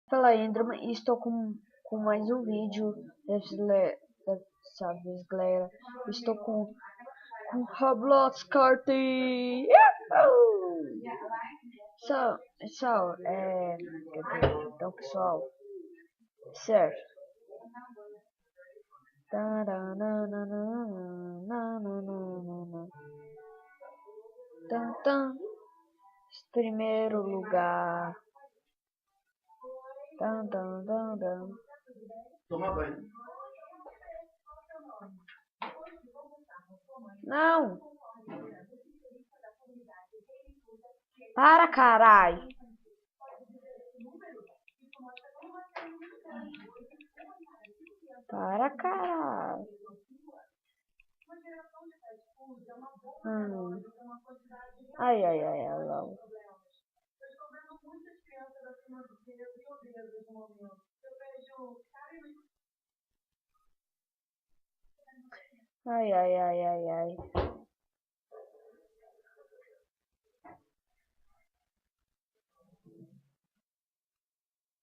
Fala aí, Enderman, e estou com mais um vídeo dessa vez, galera. Estou com Roblox Karting. Pessoal, então, pessoal, certo. Primeiro lugar. Toma banho. Não! Para, carai! Para, carai! Ai, ai, ai, ai, logo. Ai, ai, ai, ai, ai.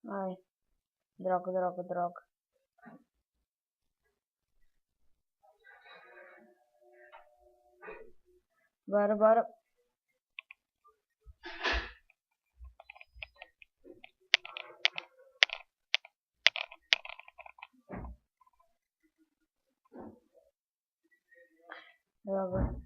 Ai, droga. Bora. Droga.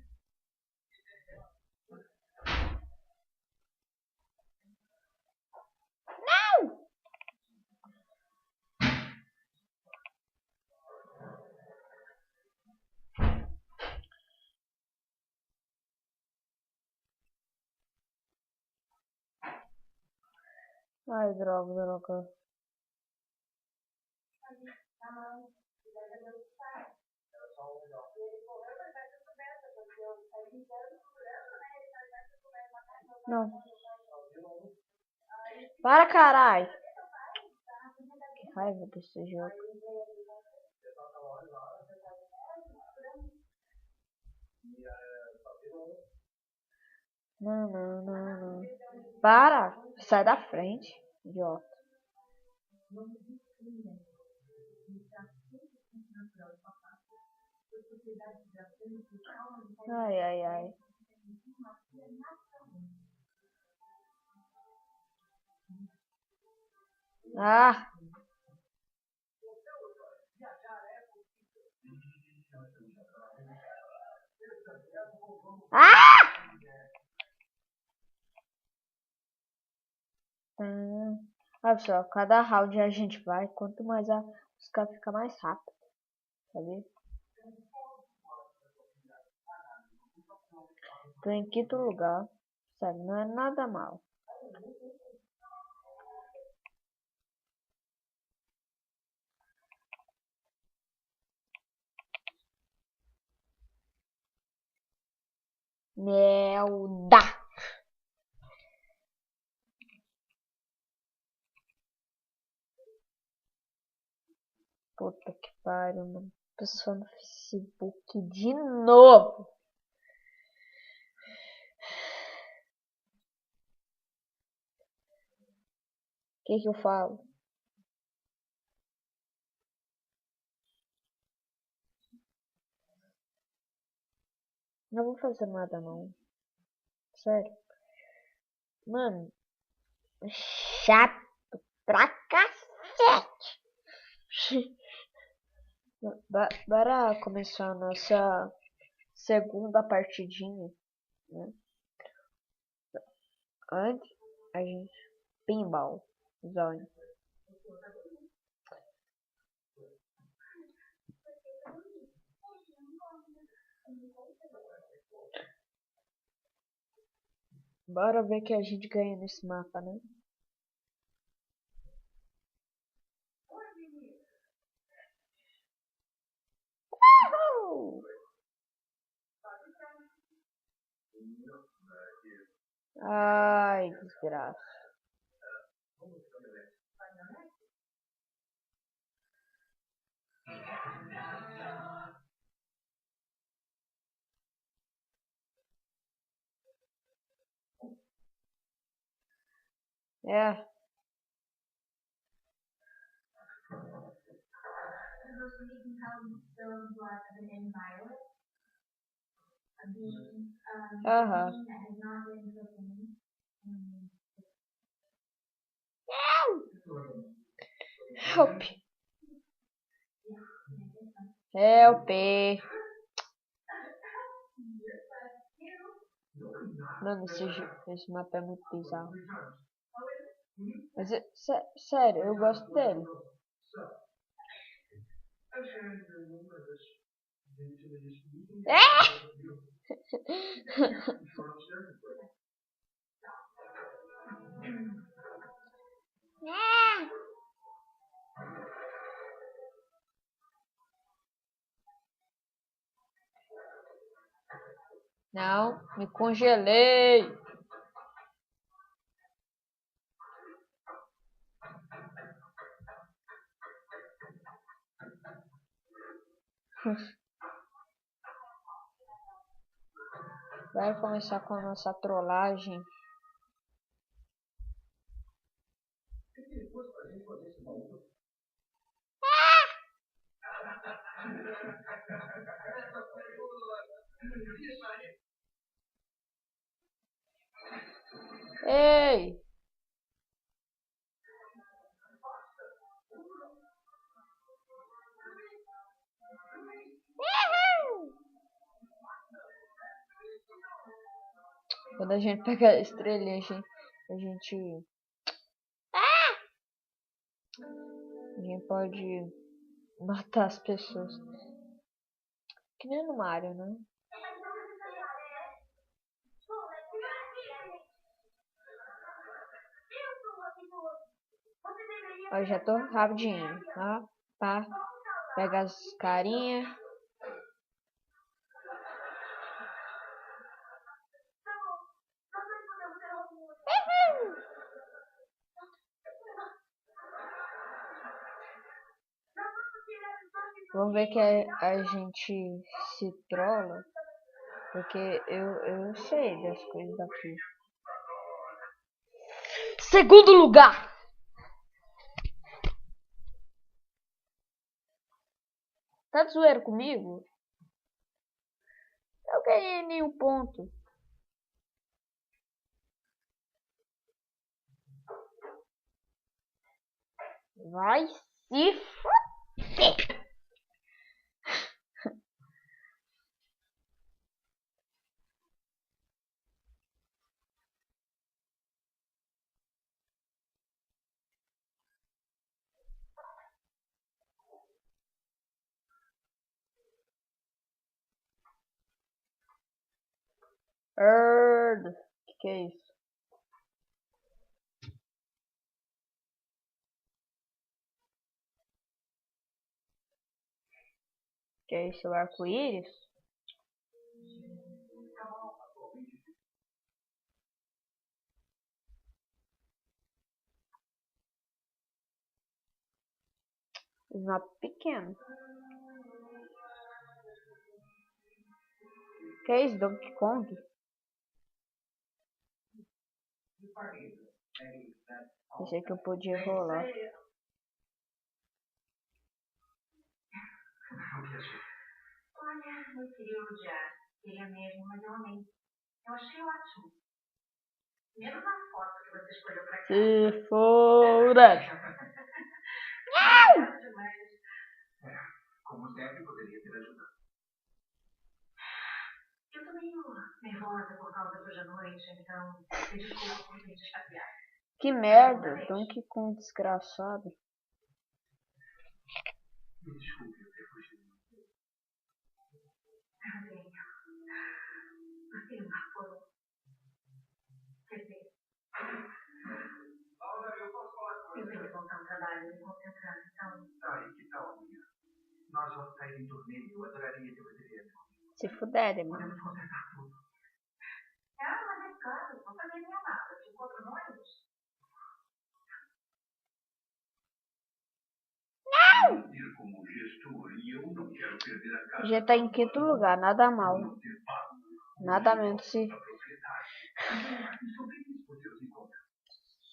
Ai, droga. Não. Para, carai! Que raiva desse jogo. Não. Para! Sai da frente, idiota. Ai. Ah! Ah! Pessoal, cada round a gente vai, quanto mais a música fica mais rápido, sabe? Tô em quinto lugar, sabe? Não é nada mal. Merda! Puta que pariu, mano. Pessoa no Facebook de novo. O que eu falo? Não vou fazer nada não. Sério. Mano, chato pra cacete. Bora começar a nossa segunda partidinha, né? Antes a gente pinball zone. Bora ver que a gente ganha nesse mapa, né? Uhul! Ai, desgraça. É. Aham. Help. Help. Mano, esse mapa é muito bizarro. Mas, sério, eu gosto dele. Não, me congelei. Vai começar com a nossa trollagem. Ei! Quando a gente pega a estrelinha, a gente pode matar as pessoas. Que nem no Mario, né? Ó, já tô rapidinho, ó. Pá. Pega as carinhas. Vamos ver que a gente se trola. Porque eu sei das coisas daqui. Segundo lugar! Tá de zoeira comigo? Eu ganhei nenhum ponto. Vai se fuder! Que é isso? Que é isso, o arco-íris? Snap pequeno. Que é isso, Donkey Kong? Pensei que eu podia rolar. Olha, meu querido odiar. Queria mesmo, mas eu amei. Eu achei ótimo. Menos a foto que você escolheu pra cá. Se foda! Como sempre, poderia ter ajudado. Eu tô meio nervosa por causa de hoje à noite, então me desculpa por me desfafiar. Que merda, Donkey Kong desgraçado. Me desculpe eu ter fugido. Venha. Você me marcou. Quer dizer, eu tenho que voltar ao trabalho e me concentrar, então... Tá, e que tal amanhã? Nós vamos sair em turnê e eu adoraria que você viesse comigo. Se fuder, mano. Podemos consertar tudo. Ah, mas é claro, vou fazer minha mala. Te encontro no ônibus. Como gestor, e eu não quero perder a casa. Já tá em quinto lugar, nada mal. Nada menos se...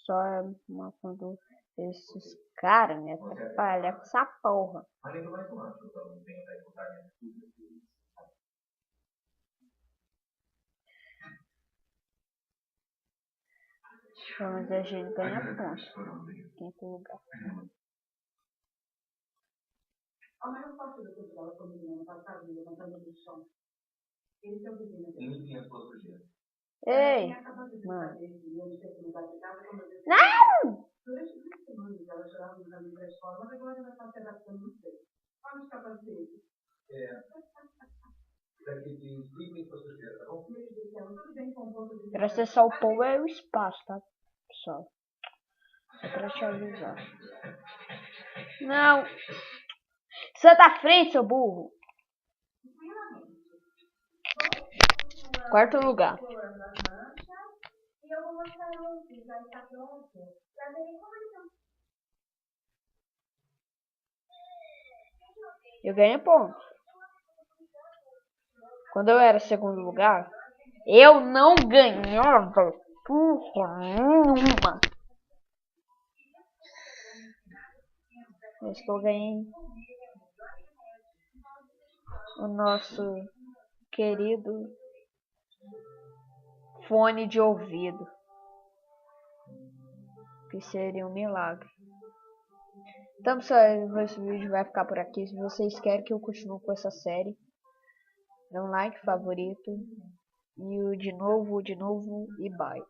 Só é uma quando Esses caras me atrapalham com essa porra. Mas a gente ganha ponto. Quinto lugar. A maior parte da pessoa combina no passado levantando do chão. Esse é o vizinho. Ele tinha sua sujeira. Ei, mano. Não! Durante 3 semanas ela chorava no caminho da escola, mas agora ela está se adaptando muito bem. Vamos capacete. Daqui de 5 em sua sujeira, tá bom? Tudo bem com um ponto de... Pra acessar o povo é o espaço, tá, pessoal? Só pra te avisar. Não! Sai da frente, seu burro! Quarto lugar. Eu ganhei ponto. Quando eu era segundo lugar, eu não ganhava porra nenhuma. Acho que eu ganhei o nosso querido fone de ouvido, que seria um milagre. Então, pessoal, esse vídeo vai ficar por aqui. Se vocês querem que eu continue com essa série, dê um like, favorito, e o de novo e bye.